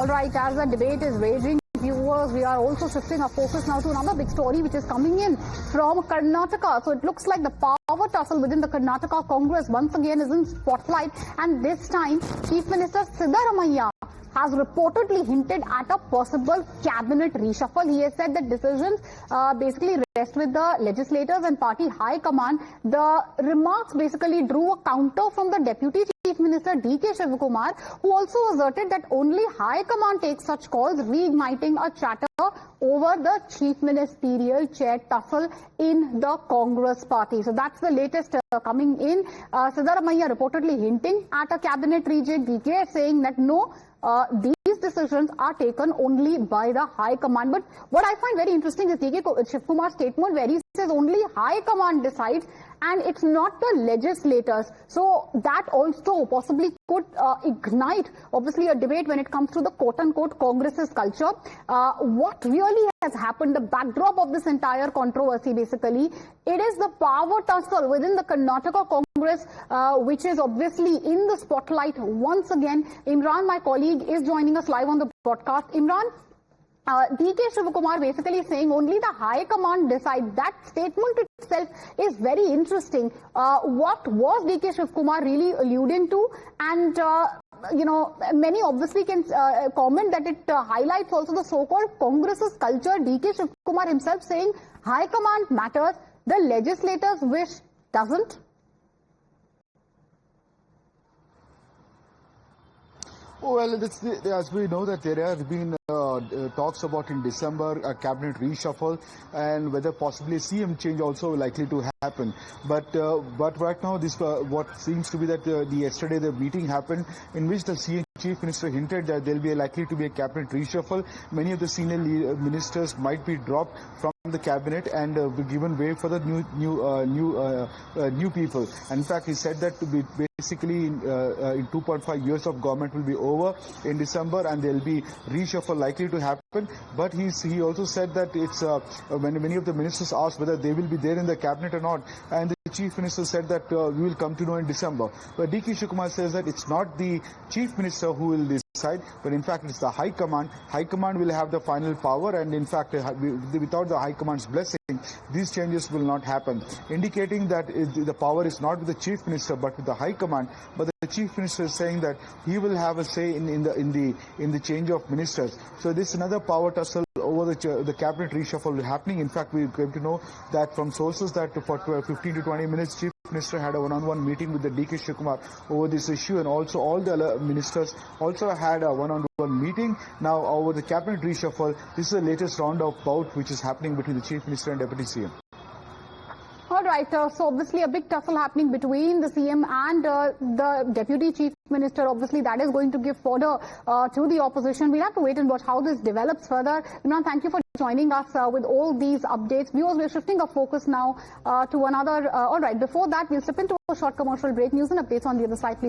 All right, as the debate is raging, viewers, we are also shifting our focus now to another big story which is coming in from Karnataka. So it looks like the power tussle within the Karnataka Congress once again is in spotlight, and this time Chief Minister Siddaramaiah has reportedly hinted at a possible cabinet reshuffle. He has said that decisions basically rest with the legislators and party high command. The remarks basically drew a counter from the Deputy Chief Minister D.K. Shivakumar, who also asserted that only high command takes such calls, reigniting a chatter over the chief ministerial chair tussle in the Congress party. So that's the latest coming in. Siddaramaiah reportedly hinting at a cabinet rejig. D.K. saying that no, these decisions are taken only by the high command. But what I find very interesting is D.K. Shivakumar's statement where he says only high command decides and it's not the legislators. So that also possibly could ignite obviously a debate when it comes to the quote-unquote Congress's culture. What really has happened, the backdrop of this entire controversy basically, it is the power tussle within the Karnataka Congress which is obviously in the spotlight once again. Imran, my colleague, is joining us live on the broadcast. Imran, D.K. Shivakumar basically saying only the high command decide. That statement itself is very interesting. What was D.K. Shivakumar really alluding to? And you know, many obviously can comment that it highlights also the so-called Congress's culture. D.K. Shivakumar himself saying high command matters, the legislators' wish doesn't. Well, as we know that there have been talks about in December a cabinet reshuffle and whether possibly CM change also likely to happen. But right now this what seems to be that yesterday the meeting happened in which the CM Chief Minister hinted that there will be likely to be a cabinet reshuffle. Many of the senior ministers might be dropped from the cabinet and be given way for the new people. And in fact, he said that to be basically in 2.5 years of government will be over in December and there will be reshuffle likely to happen. But he also said that it's when many of the ministers asked whether they will be there in the cabinet or not, and the Chief Minister said that we will come to know in December. But D.K. Shivakumar says that it's not the Chief Minister who will decide, but in fact it's the High Command. High Command will have the final power, and in fact without the High Command's blessing, these changes will not happen, indicating that the power is not with the Chief Minister but with the High Command. But the Chief Minister is saying that he will have a say in the change of ministers. So this is another power tussle over the cabinet reshuffle happening. In fact, we came to know that from sources that for 15 to 20 minutes, Chief Minister had a one-on-one meeting with the D.K. Shivakumar over this issue, and also all the other ministers also had a one-on-one meeting. Now over the cabinet reshuffle, this is the latest round of bout which is happening between the Chief Minister and Deputy CM. All right, so obviously a big tussle happening between the CM and the Deputy Chief Minister. Obviously, that is going to give fodder to the opposition. We'll have to wait and watch how this develops further. Imran, thank you for joining us with all these updates. Viewers, we're shifting our focus now to another. All right, before that, we'll step into a short commercial break. News and updates on the other side, please.